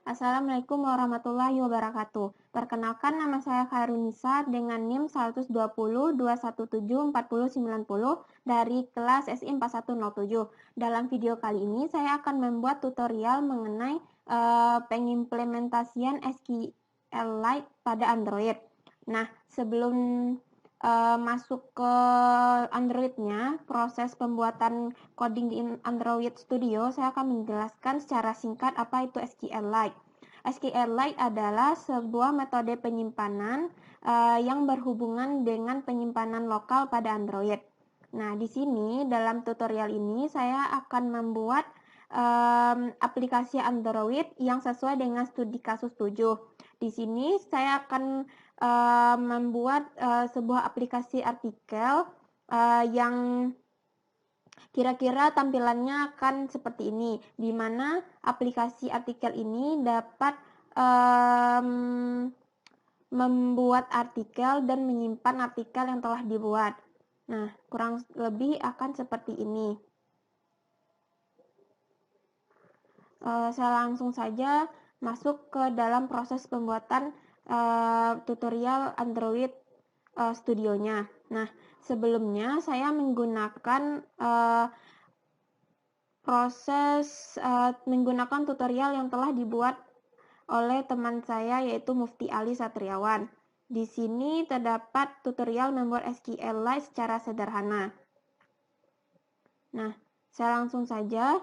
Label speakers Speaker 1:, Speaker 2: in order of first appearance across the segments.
Speaker 1: Assalamualaikum warahmatullahi wabarakatuh. Perkenalkan, nama saya Khairunisa dengan NIM 12021749090 dari kelas SI 4107. Dalam video kali ini saya akan membuat tutorial mengenai pengimplementasian SQLite pada Android. Nah, sebelum masuk ke Android-nya, proses pembuatan coding di Android Studio, saya akan menjelaskan secara singkat apa itu SQLite. SQLite adalah sebuah metode penyimpanan yang berhubungan dengan penyimpanan lokal pada Android. Nah, di sini dalam tutorial ini saya akan membuat aplikasi Android yang sesuai dengan studi kasus 7. Di sini saya akan membuat sebuah aplikasi artikel yang kira-kira tampilannya akan seperti ini, di mana aplikasi artikel ini dapat membuat artikel dan menyimpan artikel yang telah dibuat. Nah, kurang lebih akan seperti ini. Saya langsung saja masuk ke dalam proses pembuatan tutorial Android Studionya. Nah, sebelumnya saya menggunakan menggunakan tutorial yang telah dibuat oleh teman saya, yaitu Mufti Ali Satriawan. Di sini terdapat tutorial membuat SQLite secara sederhana. Nah, saya langsung saja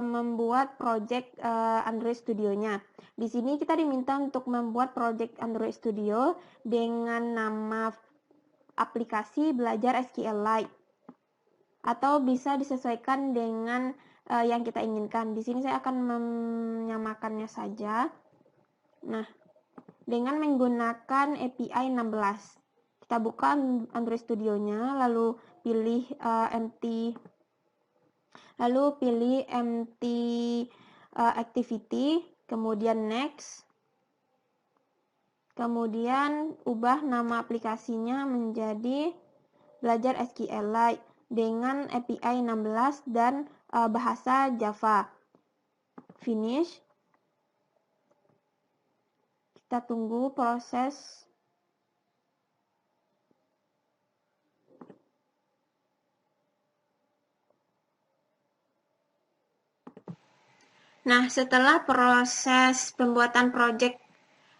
Speaker 1: membuat project Android Studio-nya. Di sini kita diminta untuk membuat project Android Studio dengan nama aplikasi belajar SQLite, atau bisa disesuaikan dengan yang kita inginkan. Di sini saya akan menyamakannya saja. Nah, dengan menggunakan API 16. Kita buka Android Studio-nya, lalu pilih empty activity, kemudian next. Kemudian ubah nama aplikasinya menjadi belajar SQLite dengan API 16 dan bahasa Java. Finish. Kita tunggu proses. Nah, setelah proses pembuatan project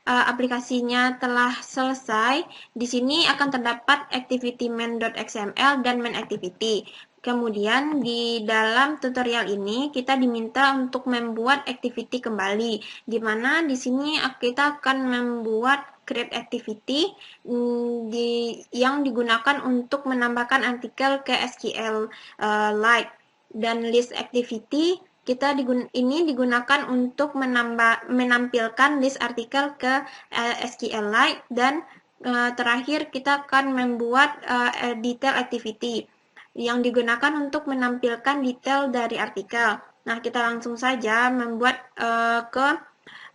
Speaker 1: aplikasinya telah selesai, di sini akan terdapat activity main.xml dan main activity. Kemudian di dalam tutorial ini kita diminta untuk membuat activity kembali, di mana di sini kita akan membuat create activity yang digunakan untuk menambahkan artikel ke SQLite, dan list activity ini digunakan untuk menampilkan list artikel ke SQLite, dan terakhir kita akan membuat detail activity yang digunakan untuk menampilkan detail dari artikel. Nah, kita langsung saja membuat ke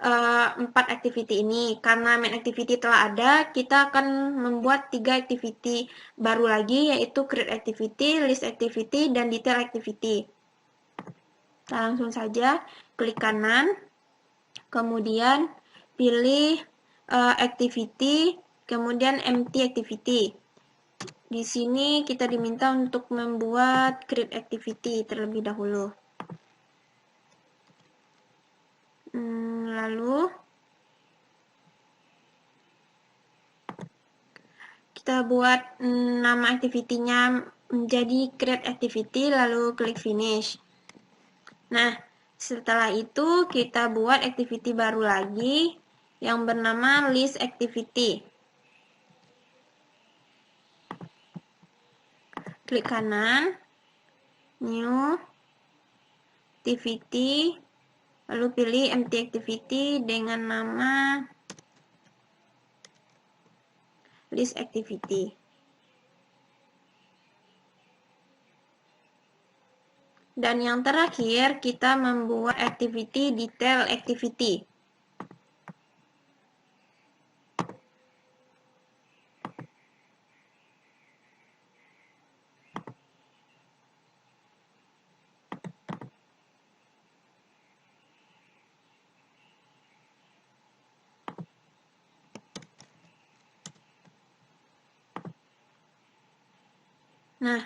Speaker 1: 4 activity ini. Karena main activity telah ada, kita akan membuat 3 activity baru lagi, yaitu create activity, list activity, dan detail activity. Kita langsung saja klik kanan, kemudian pilih activity, kemudian empty activity. Di sini kita diminta untuk membuat create activity terlebih dahulu. Lalu kita buat nama activity-nya menjadi create activity, lalu klik finish. Nah, setelah itu kita buat activity baru lagi yang bernama list activity. Klik kanan, new, activity, lalu pilih empty activity dengan nama list activity. Dan yang terakhir, kita membuat activity detail activity. Nah,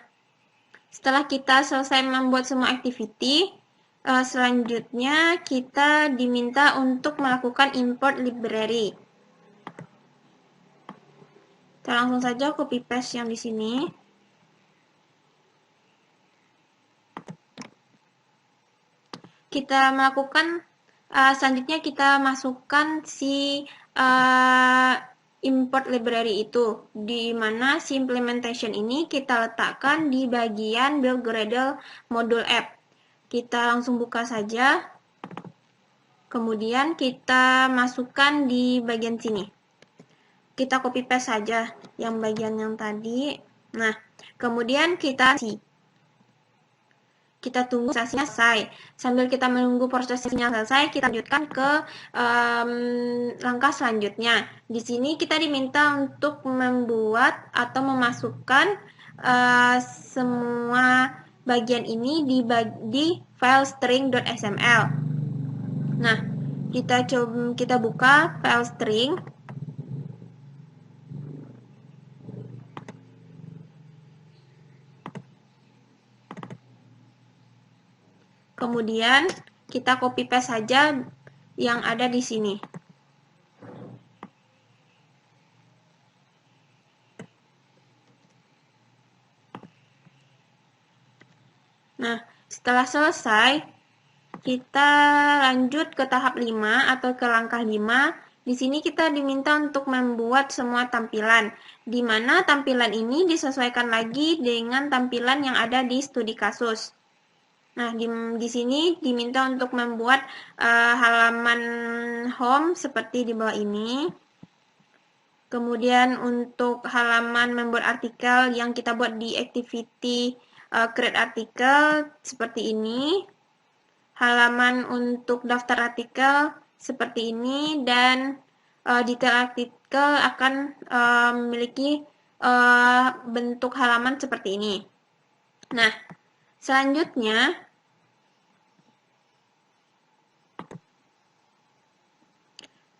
Speaker 1: setelah kita selesai membuat semua activity, selanjutnya kita diminta untuk melakukan import library. Kita langsung saja copy paste yang di sini. Kita melakukan selanjutnya kita masukkan si import library itu, di mana si implementation ini kita letakkan di bagian build Gradle module app. Kita langsung buka saja, kemudian kita masukkan di bagian sini. Kita copy paste saja yang bagian yang tadi. Nah, kemudian kita tunggu prosesnya selesai. Sambil kita menunggu prosesnya selesai, kita lanjutkan ke langkah selanjutnya. Di sini kita diminta untuk membuat atau memasukkan semua bagian ini di file string.xml. Nah, kita buka file string. Kemudian kita copy paste saja yang ada di sini. Nah, setelah selesai, kita lanjut ke tahap 5 atau ke langkah 5. Di sini kita diminta untuk membuat semua tampilan, di mana tampilan ini disesuaikan lagi dengan tampilan yang ada di studi kasus. Nah, di sini diminta untuk membuat halaman home seperti di bawah ini. Kemudian untuk halaman membuat artikel yang kita buat di activity create artikel seperti ini. Halaman untuk daftar artikel seperti ini, dan detail artikel akan memiliki bentuk halaman seperti ini. Nah, selanjutnya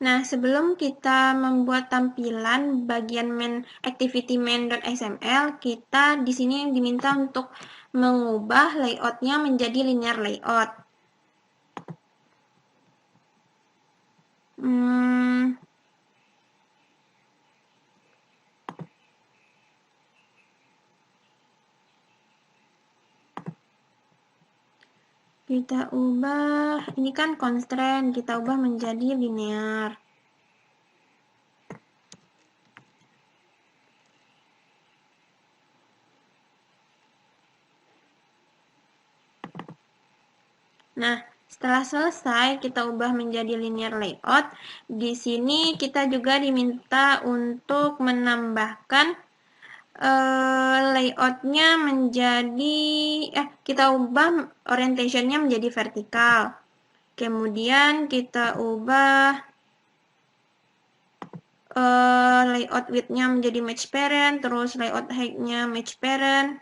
Speaker 1: sebelum kita membuat tampilan bagian activity main.xml, kita di sini diminta untuk mengubah layoutnya menjadi linear layout. Kita ubah, ini kan constraint, kita ubah menjadi linear. Nah, setelah selesai kita ubah menjadi linear layout. Di sini kita juga diminta untuk menambahkan layoutnya menjadi, kita ubah orientationnya menjadi vertikal. Kemudian kita ubah layout width-nya menjadi match parent, terus layout height-nya match parent,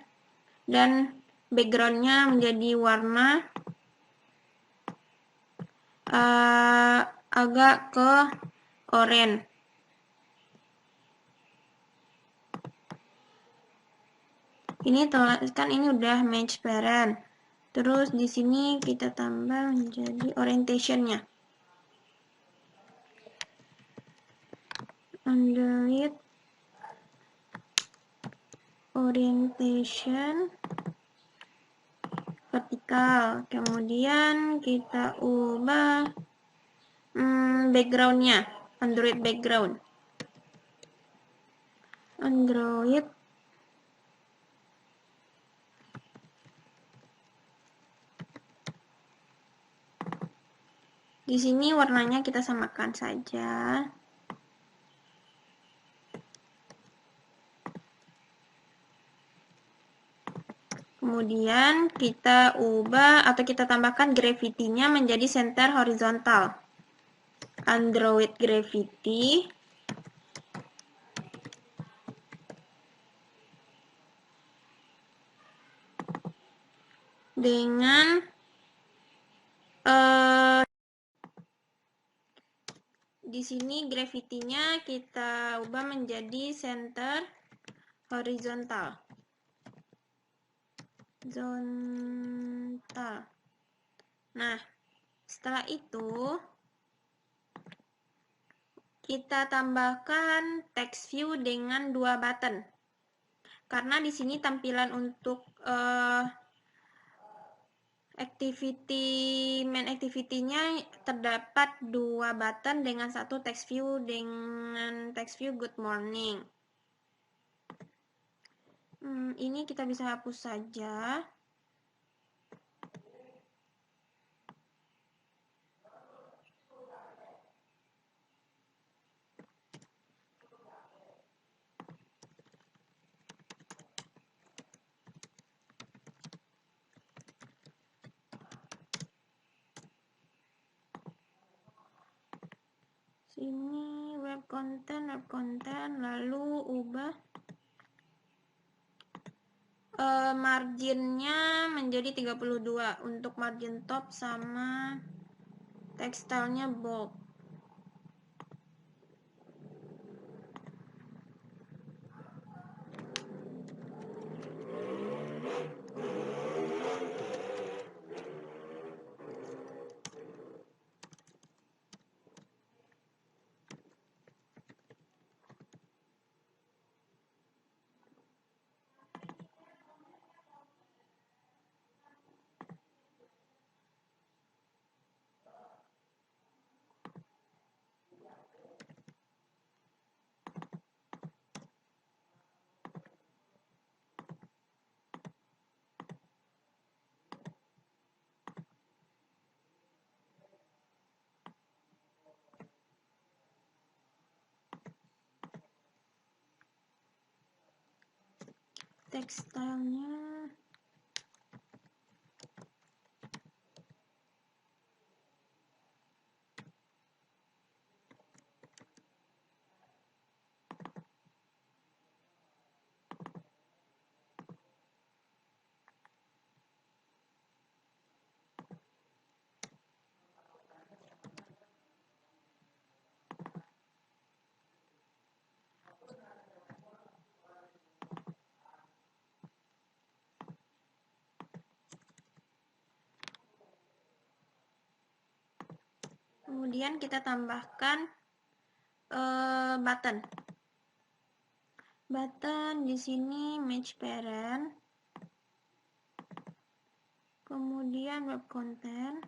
Speaker 1: dan background-nya menjadi warna agak ke oranye. Ini kan ini udah match parent. Terus di sini kita tambah menjadi orientation-nya. Underneath orientation vertikal. Kemudian kita ubah background-nya, Android background. Android di sini warnanya kita samakan saja. Kemudian kita ubah atau kita tambahkan gravity-nya menjadi center horizontal. Android gravity dengan di sini gravity-nya kita ubah menjadi center horizontal. horizontal. Nah, setelah itu kita tambahkan text view dengan 2 button. Karena di sini tampilan untuk main activity-nya terdapat 2 button dengan satu text view good morning. Ini kita bisa hapus saja. Sini web content, lalu ubah marginnya menjadi 32 untuk margin top sama tekstilnya bold. Tekstilnya kemudian kita tambahkan button di sini match parent, kemudian web content,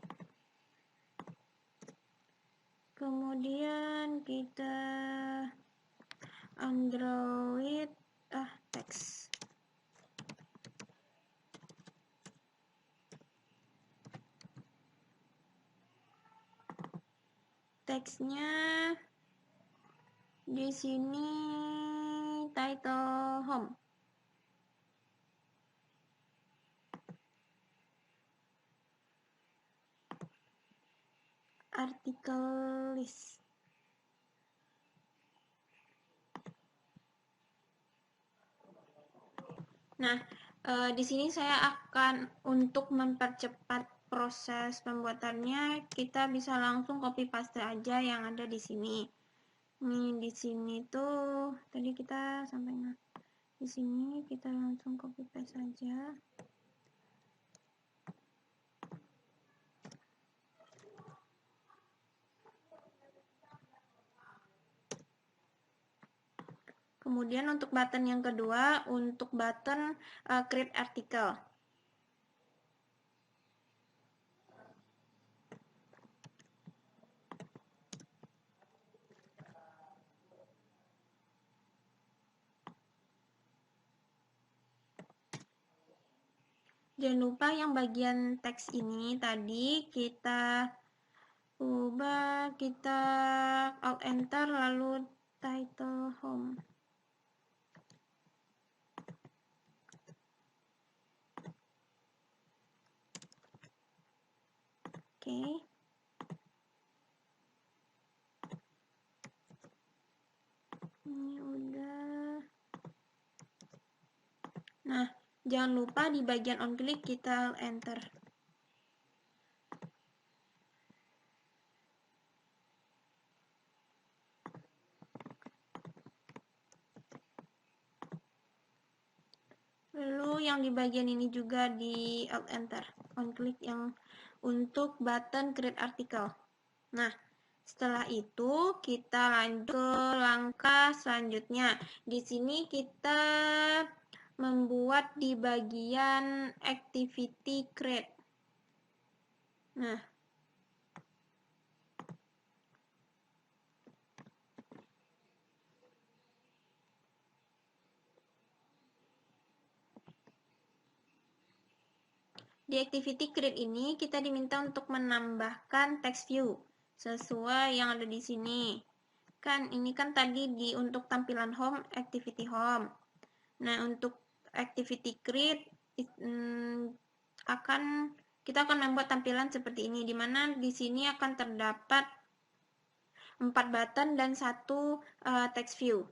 Speaker 1: kemudian kita Android text. Teksnya di sini title home. Artikel list. Nah, di sini saya akan untuk mempercepat proses pembuatannya, kita bisa langsung copy paste aja yang ada di sini. Nih di sini tuh tadi kita sampai di sini kita langsung copy paste aja. Kemudian untuk button yang kedua, untuk button create article. Jangan lupa yang bagian teks ini tadi kita ubah, kita alt enter lalu title home. Oke. Ini udah. Nah, jangan lupa di bagian on click kita enter. Lalu yang di bagian ini juga di Alt Enter, on klik yang untuk button create article. Nah, setelah itu kita lanjut ke langkah selanjutnya. Di sini kita membuat di bagian activity create. Nah, di activity create ini kita diminta untuk menambahkan text view sesuai yang ada di sini. Kan ini kan tadi untuk tampilan home, activity home. Nah, untuk activity create kita akan membuat tampilan seperti ini, di mana di sini akan terdapat 4 button dan 1 text view.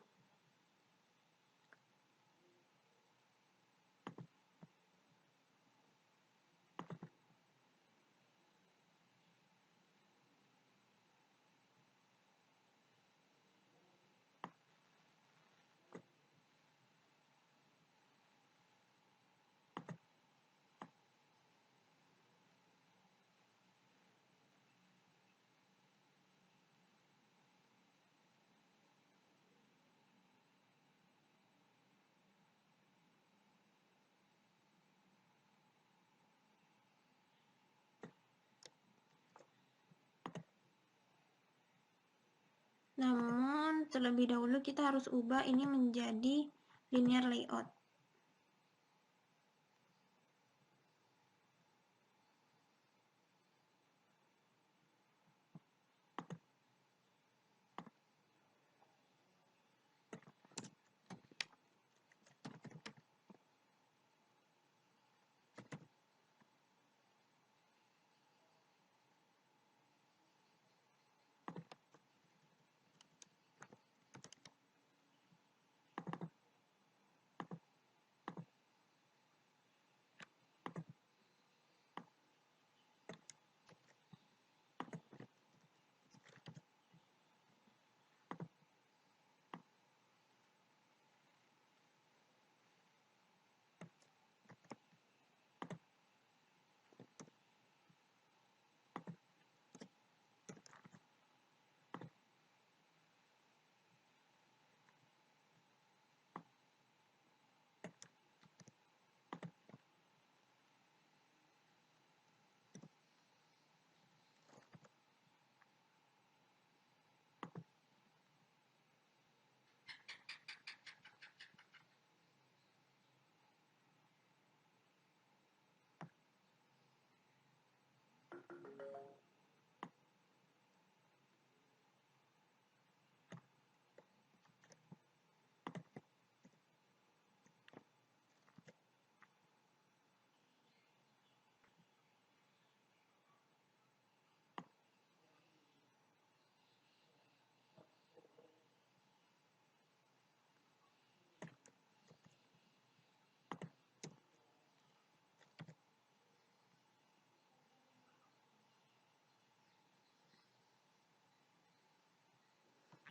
Speaker 1: Namun, terlebih dahulu kita harus ubah ini menjadi linear layout.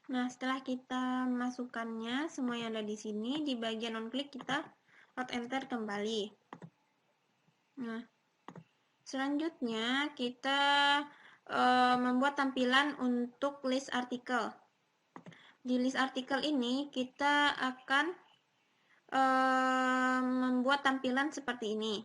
Speaker 1: Nah, setelah kita masukkannya, semua yang ada di sini, di bagian on click kita Alt Enter kembali. Nah, selanjutnya kita membuat tampilan untuk list artikel. Di list artikel ini kita akan membuat tampilan seperti ini.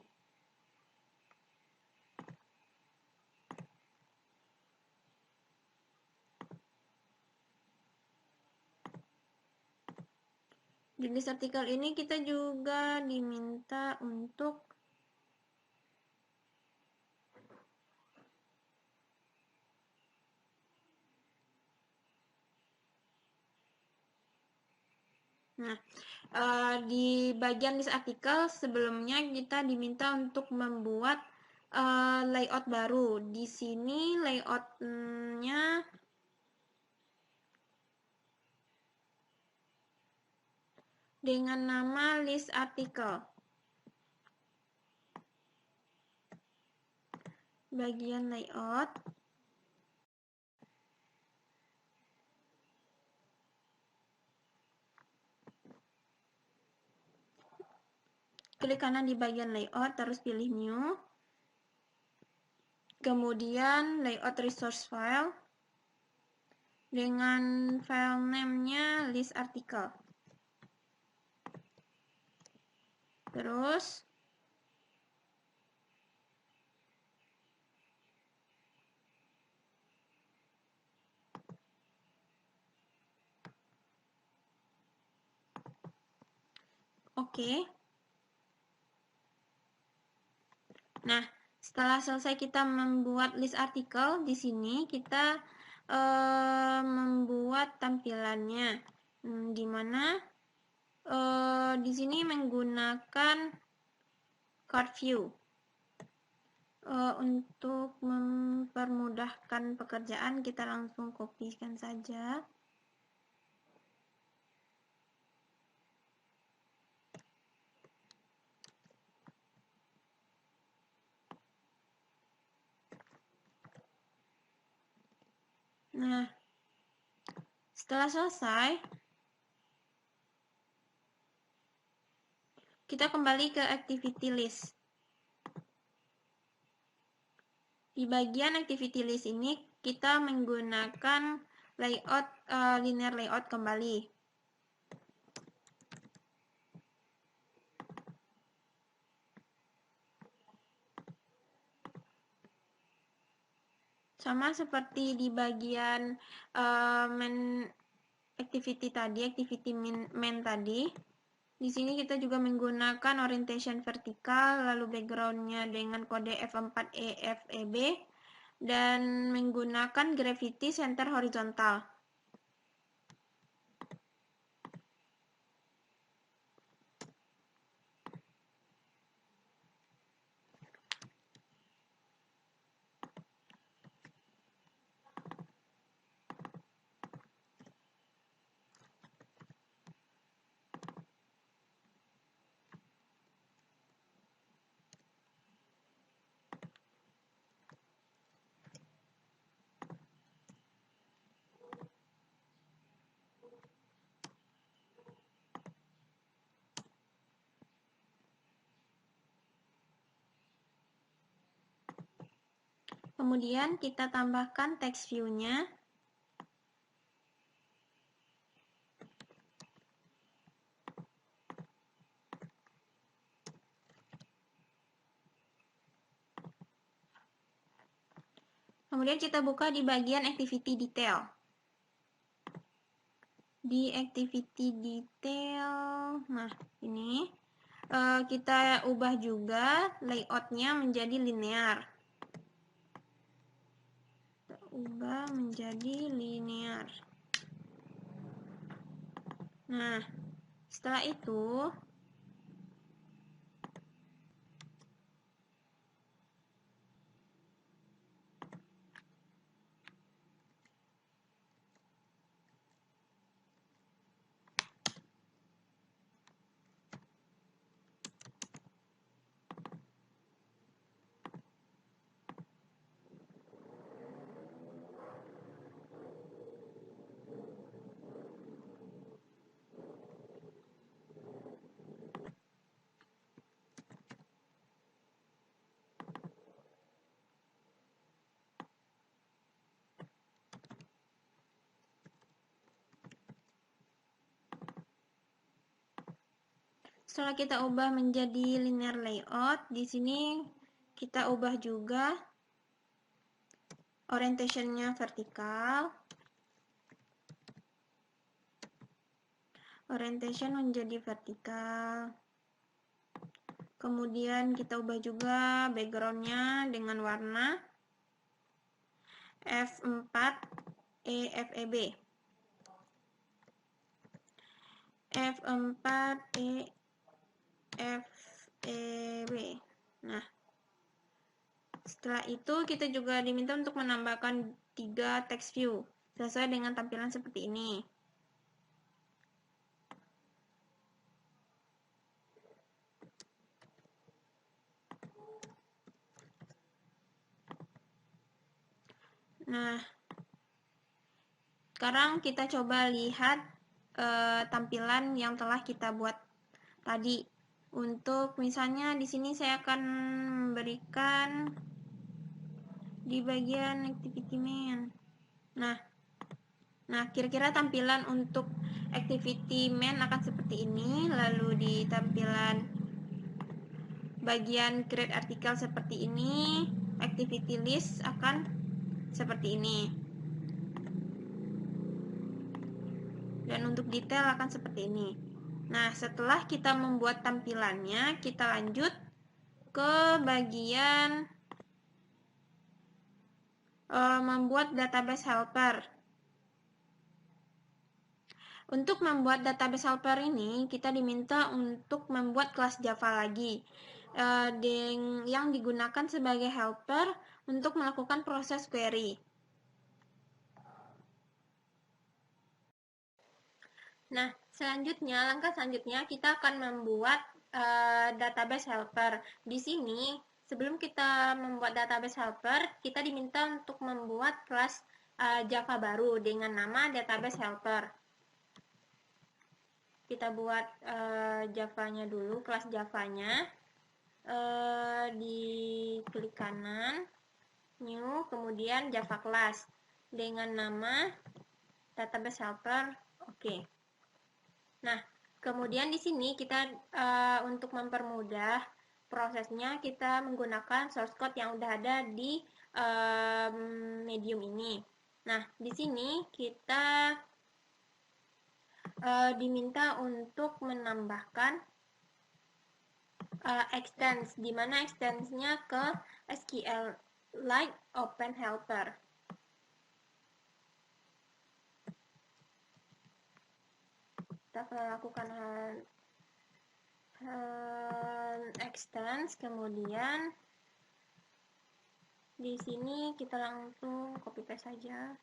Speaker 1: Di list artikel ini kita juga diminta untuk di bagian list artikel sebelumnya kita diminta untuk membuat layout baru. Di sini layoutnya dengan nama list artikel. Bagian layout. klik kanan di bagian layout, terus pilih new. Kemudian layout resource file dengan file name-nya list artikel. Terus oke. Nah, setelah selesai kita membuat list artikel, di sini kita membuat tampilannya. Di mana di sini menggunakan card view. Untuk mempermudahkan pekerjaan, kita langsung kopikan saja. Nah, setelah selesai, kita kembali ke activity list. Di bagian activity list ini, kita menggunakan layout linear layout kembali. Sama seperti di bagian main activity tadi, activity main tadi. Di sini kita juga menggunakan orientation vertikal, lalu background-nya dengan kode F4E FEB, dan menggunakan gravity center horizontal. Kemudian kita tambahkan text view-nya. Kemudian kita buka di bagian activity detail. Di activity detail, nah ini kita ubah juga layout-nya menjadi linear. Kita ubah menjadi linear. Nah, setelah itu setelah kita ubah menjadi linear layout, di sini kita ubah juga orientation-nya vertikal. Orientation menjadi vertikal. Kemudian kita ubah juga background-nya dengan warna F4E FEB. F4E FEB. Nah, setelah itu kita juga diminta untuk menambahkan 3 text view sesuai dengan tampilan seperti ini. Nah, sekarang kita coba lihat tampilan yang telah kita buat tadi. Untuk misalnya di sini saya akan memberikan di bagian activity main. Nah, kira-kira tampilan untuk activity main akan seperti ini. Lalu di tampilan bagian create artikel seperti ini, activity list akan seperti ini. Dan untuk detail akan seperti ini. Nah, setelah kita membuat tampilannya, kita lanjut ke bagian membuat database helper. Untuk membuat database helper ini, kita diminta untuk membuat kelas Java lagi yang digunakan sebagai helper untuk melakukan proses query. Nah, langkah selanjutnya kita akan membuat database helper. Di sini, sebelum kita membuat database helper, kita diminta untuk membuat kelas Java baru dengan nama database helper. Kita buat Java-nya dulu, kelas Java-nya. Di klik kanan, new, kemudian Java class dengan nama database helper. Oke. Nah, kemudian di sini kita untuk mempermudah prosesnya, kita menggunakan source code yang udah ada di Medium ini. Nah, di sini kita diminta untuk menambahkan extends, di mana extends-nya ke SQLite Open Helper. Kita akan lakukan extends, kemudian di sini kita langsung copy paste saja.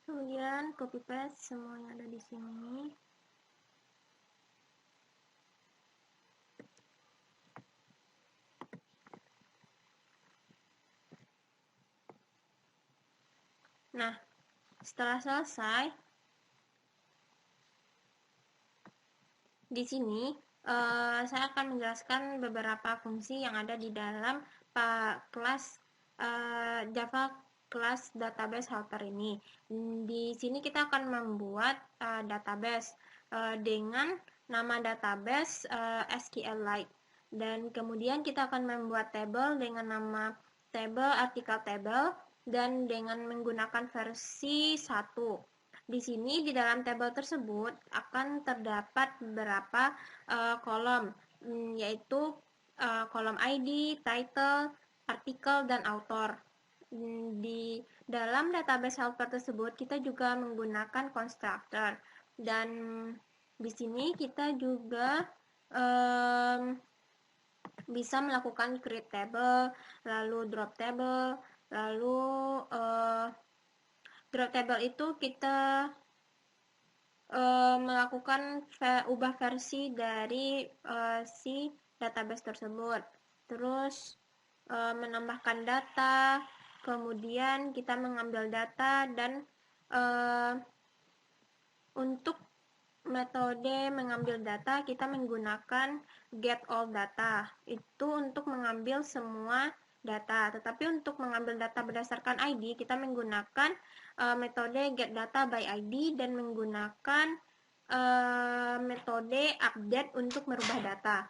Speaker 1: Kemudian copy paste semua yang ada di sini. Nah, setelah selesai, di sini saya akan menjelaskan beberapa fungsi yang ada di dalam kelas Java kelas database helper ini. Di sini kita akan membuat database dengan nama database SQLite, dan kemudian kita akan membuat table dengan nama table article table dan dengan menggunakan versi 1. Di sini di dalam tabel tersebut akan terdapat beberapa kolom, yaitu kolom ID, title, artikel, dan author. Di dalam database helper tersebut kita juga menggunakan constructor, dan di sini kita juga bisa melakukan create table, lalu drop table, lalu drop table itu kita melakukan ubah versi dari si database tersebut. Terus menambahkan data, kemudian kita mengambil data, dan untuk metode mengambil data kita menggunakan get all data. Itu untuk mengambil semua data. Tetapi untuk mengambil data berdasarkan ID kita menggunakan metode get data by ID dan menggunakan metode update untuk merubah data.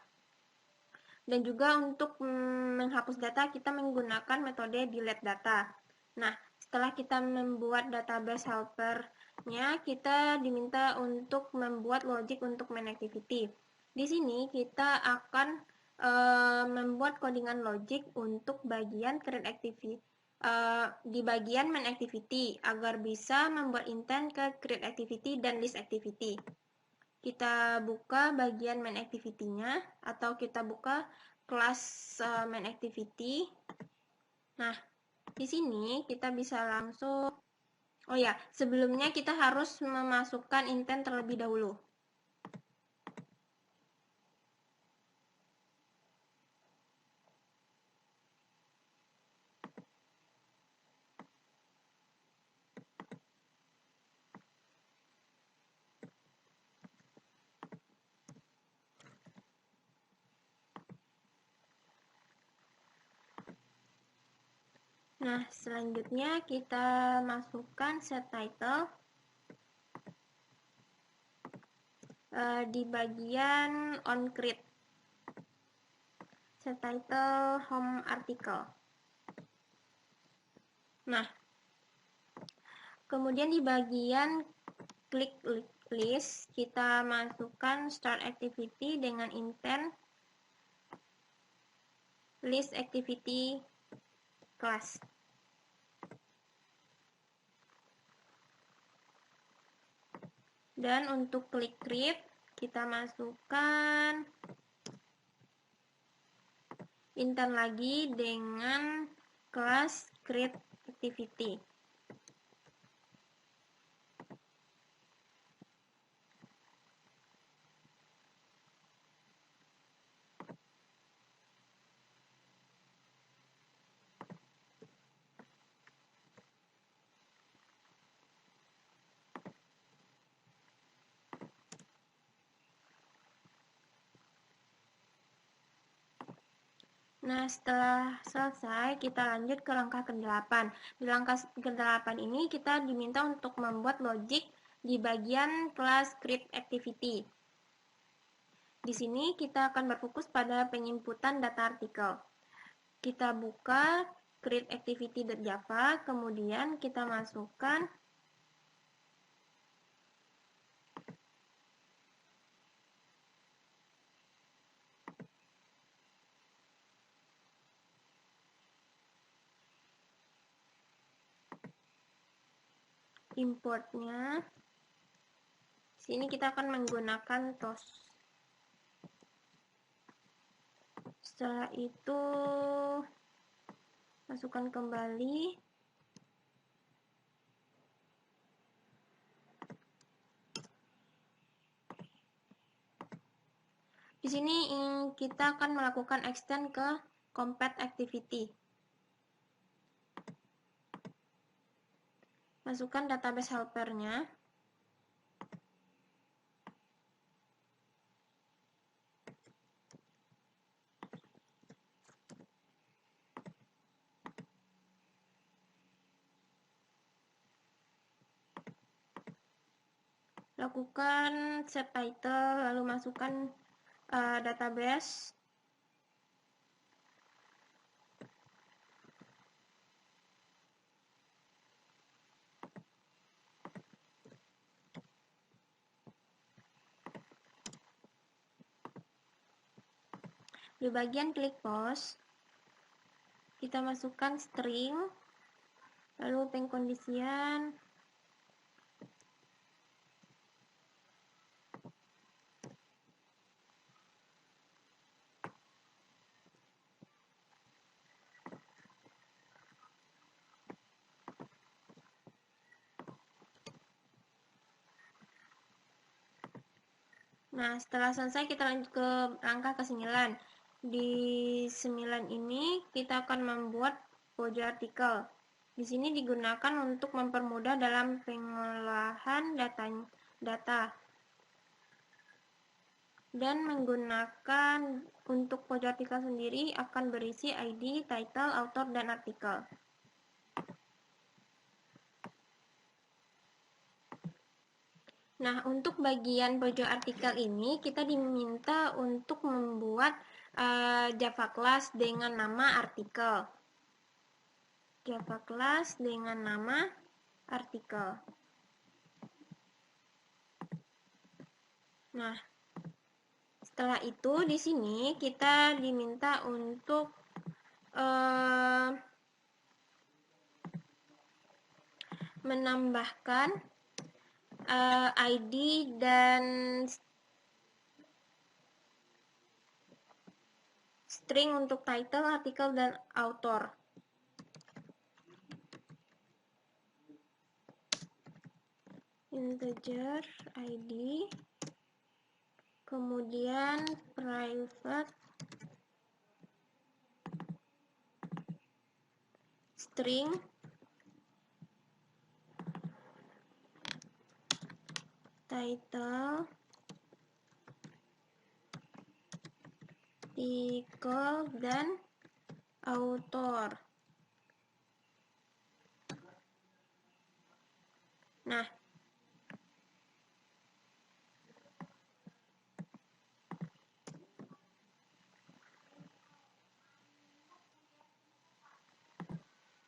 Speaker 1: Dan juga untuk menghapus data kita menggunakan metode delete data. Nah, setelah kita membuat database helper-nya, kita diminta untuk membuat logic untuk main activity. Di sini kita akan membuat codingan logic untuk bagian create activity di bagian main activity agar bisa membuat intent ke create activity dan list activity. Kita buka bagian main activity-nya atau kita buka kelas main activity. Nah, di sini kita bisa langsung Oh ya, sebelumnya kita harus memasukkan intent terlebih dahulu. Nah, selanjutnya kita masukkan set title di bagian on create. Set title home article. Nah, kemudian di bagian klik list, kita masukkan start activity dengan intent list activity class. Dan untuk klik create, kita masukkan intent lagi dengan kelas create activity. Nah, setelah selesai, kita lanjut ke langkah ke-8. Di langkah ke-8 ini, kita diminta untuk membuat logic di bagian kelas create activity. Di sini, kita akan berfokus pada penginputan data artikel. Kita buka create activity.java, kemudian kita masukkan importnya. Sini kita akan menggunakan TOS. Setelah itu masukkan kembali. Di sini kita akan melakukan extend ke compat activity. Masukkan database helpernya. Lakukan set title, lalu masukkan database. Di bagian klik post, kita masukkan string, lalu pengkondisian, Nah, setelah selesai kita lanjut ke langkah ke-9. Di 9 ini kita akan membuat pojok artikel. Di sini digunakan untuk mempermudah dalam pengolahan data. Dan menggunakan untuk pojok artikel sendiri akan berisi ID, title, author, dan artikel. Nah, untuk bagian pojok artikel ini, kita diminta untuk membuat Java class dengan nama artikel. Java class dengan nama artikel. Nah, setelah itu di sini kita diminta untuk menambahkan ID dan string untuk title, artikel, dan author. integer id, kemudian private string title artikel dan author.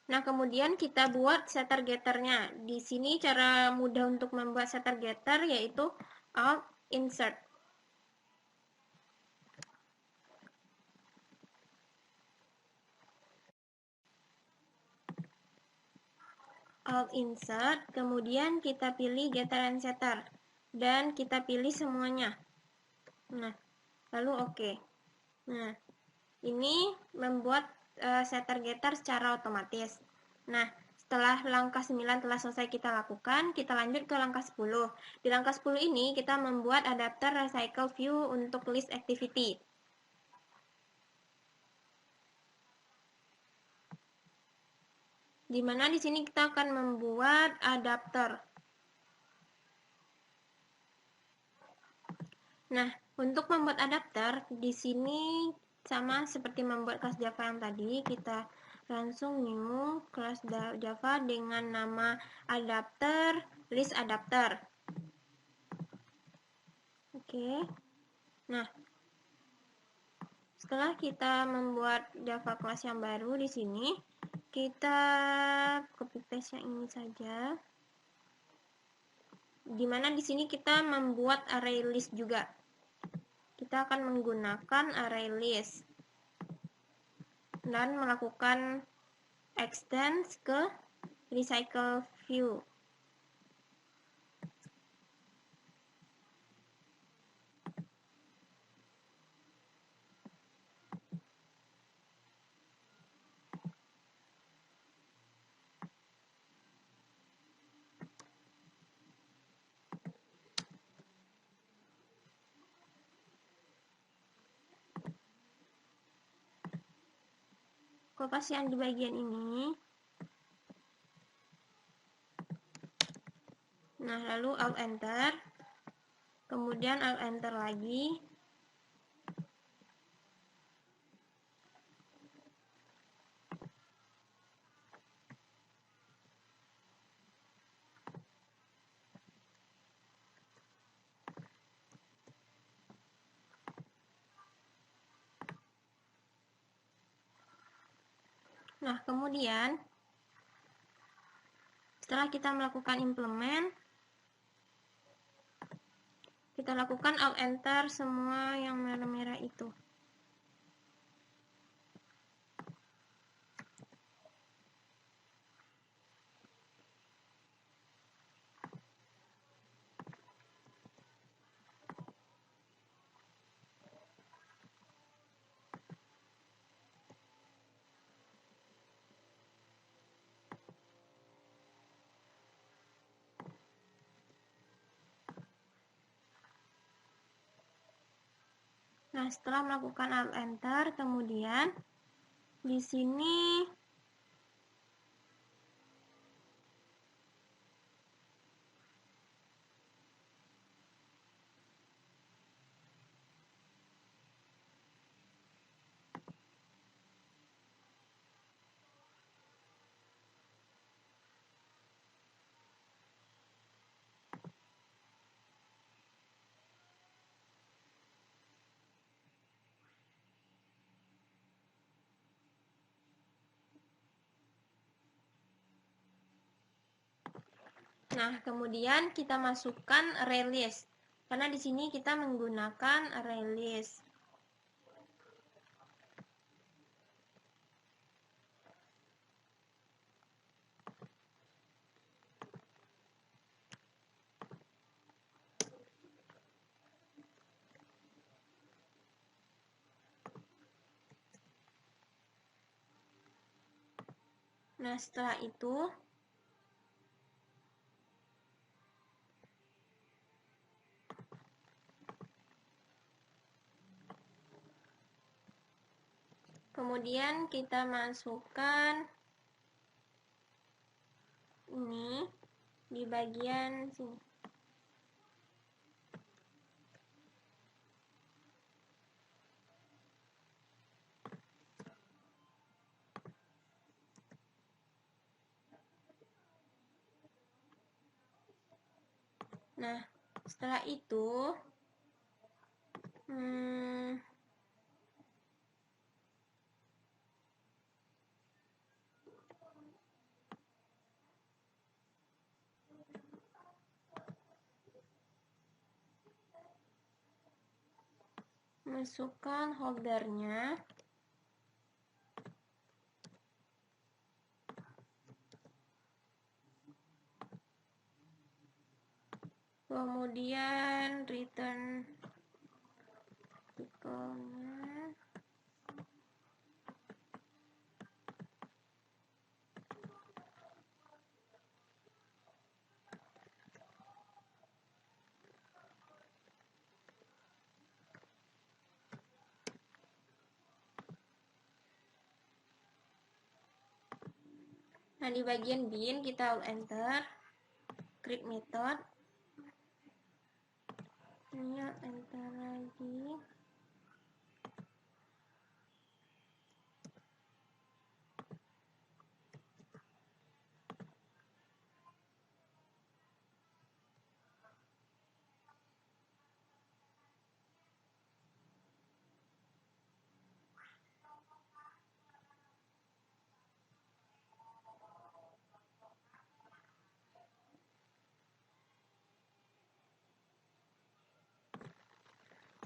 Speaker 1: Nah, kemudian kita buat setter getternya. Di sini cara mudah untuk membuat setter getter yaitu alt insert. Alt insert, kemudian kita pilih getter and setter dan kita pilih semuanya. Nah, lalu oke. Nah, ini membuat setter getter secara otomatis. Nah, setelah langkah 9 telah selesai kita lakukan, kita lanjut ke langkah 10. Di langkah 10 ini kita membuat adapter recycle view untuk list activity. Di mana di sini kita akan membuat adapter. Nah, untuk membuat adapter di sini sama seperti membuat kelas Java yang tadi, kita langsung new kelas Java dengan nama adapter list adapter. Oke. Nah, setelah kita membuat Java kelas yang baru di sini, kita copy paste yang ini saja. Dimana di sini kita membuat array list juga. Kita akan menggunakan array list dan melakukan extend ke recycle view. Kopas yang di bagian ini. Nah, lalu alt enter. Kemudian alt enter lagi. Nah, kemudian setelah kita melakukan implement, kita lakukan alt enter semua yang merah-merah itu. Nah, setelah melakukan alt enter, kemudian di sini kemudian kita masukkan array list. Karena di sini kita menggunakan array list. Nah, setelah itu Kemudian kita masukkan ini di bagian sini. Nah, setelah itu masukkan holdernya. Kemudian return artikelnya. Nah, di bagian bin kita alt enter, create method. Ini alt enter lagi.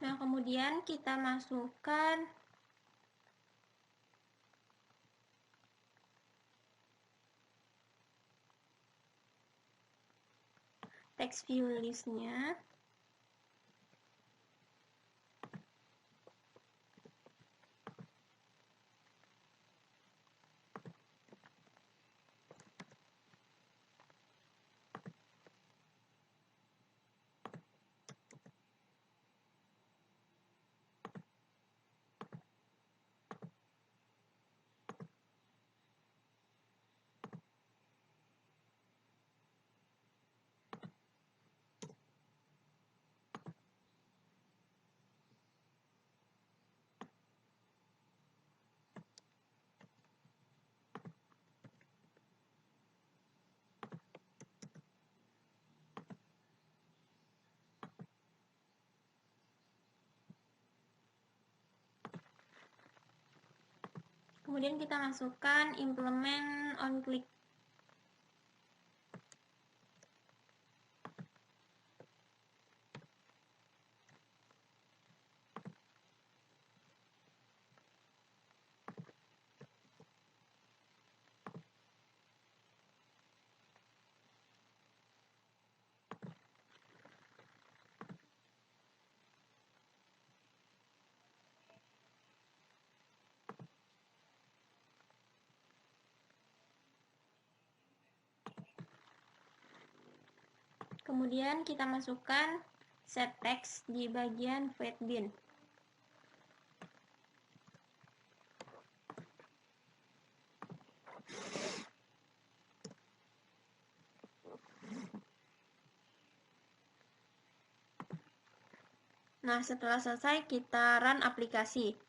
Speaker 1: Nah, kemudian kita masukkan text view list-nya. Kemudian kita masukkan implement on click. Kemudian kita masukkan set text di bagian void bin. Nah, setelah selesai kita run aplikasi.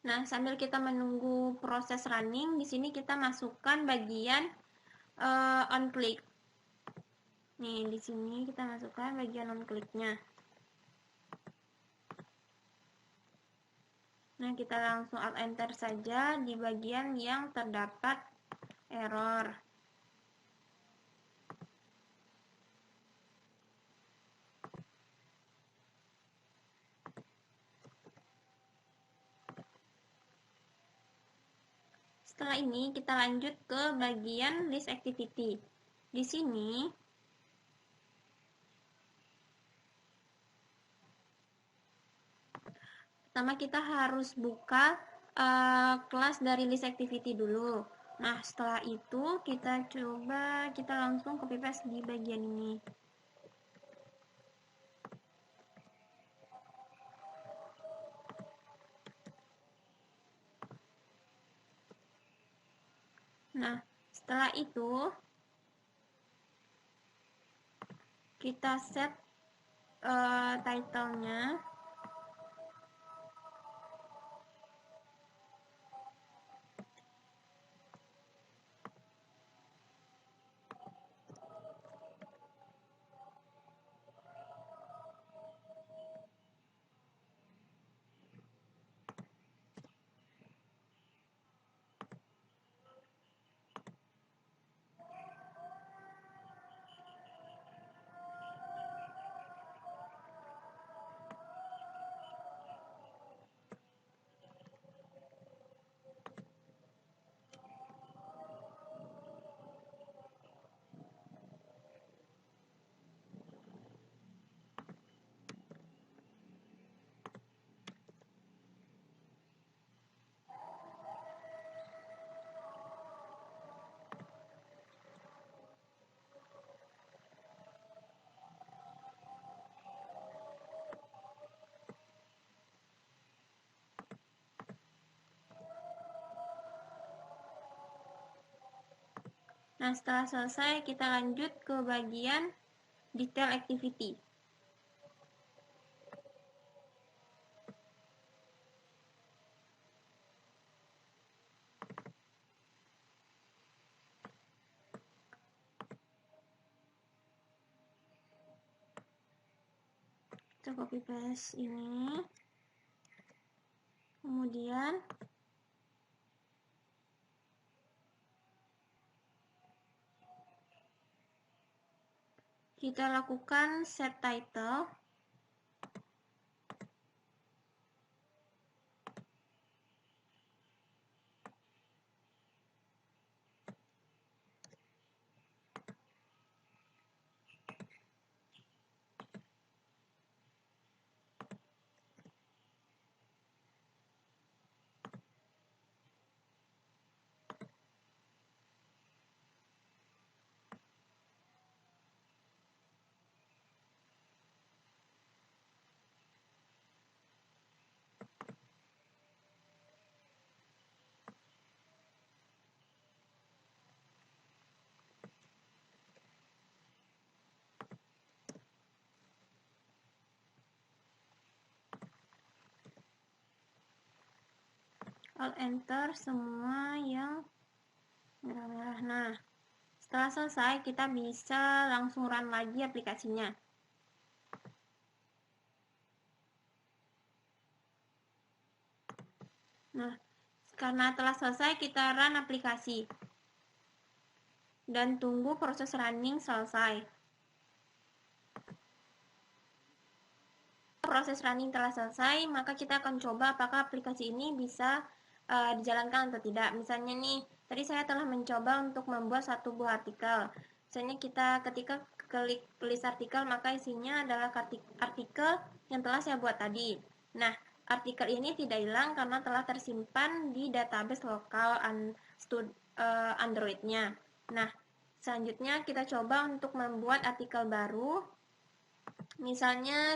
Speaker 1: Nah, sambil kita menunggu proses running, di sini kita masukkan bagian on click. Nih, di sini kita masukkan bagian on click-nya. Nah, kita langsung alt enter saja di bagian yang terdapat error. Setelah ini kita lanjut ke bagian list activity. Di sini pertama kita harus buka kelas dari list activity dulu. Nah, setelah itu kita langsung copy paste di bagian ini. Nah, setelah itu kita set title-nya. Nah, setelah selesai, kita lanjut ke bagian detail activity. Kita copy paste ini. Kemudian kita lakukan set title. Alt enter semua yang merah-merah. Nah, setelah selesai kita bisa langsung run lagi aplikasinya. Nah, karena telah selesai kita run aplikasi dan tunggu proses running selesai. Proses running telah selesai, maka kita akan coba apakah aplikasi ini bisa dijalankan atau tidak. Misalnya nih, tadi saya telah mencoba untuk membuat satu buah artikel. Misalnya kita ketika klik list artikel, maka isinya adalah artikel yang telah saya buat tadi. Nah, artikel ini tidak hilang karena telah tersimpan di database lokal Android-nya. Nah, selanjutnya kita coba untuk membuat artikel baru. Misalnya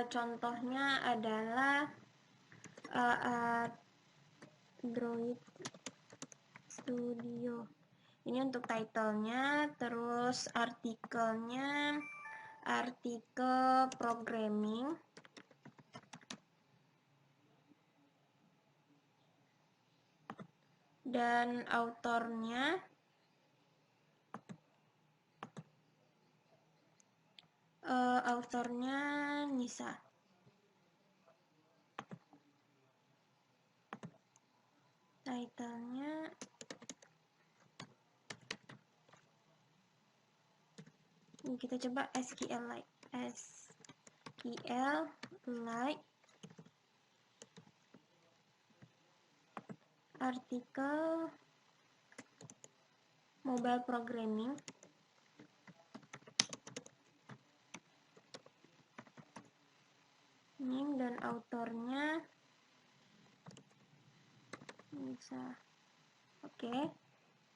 Speaker 1: contohnya adalah Android Studio. Ini untuk title-nya, terus artikelnya, artikel programming. Dan autornya Nisa. Title-nya ini kita coba SQLite. Artikel mobile programming. Name dan autornya bisa. Oke.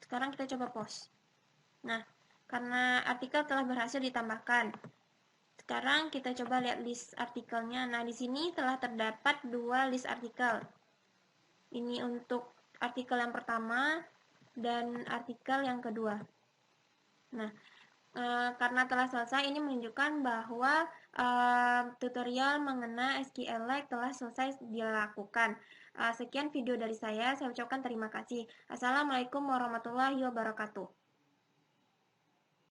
Speaker 1: Sekarang kita coba post. Nah, karena artikel telah berhasil ditambahkan. Sekarang kita coba lihat list artikelnya. Nah, di sini telah terdapat 2 list artikel. Ini untuk artikel yang pertama dan artikel yang kedua. Nah, karena telah selesai, ini menunjukkan bahwa tutorial mengenai SQLite telah selesai dilakukan. Sekian video dari saya ucapkan terima kasih. Assalamualaikum warahmatullahi wabarakatuh.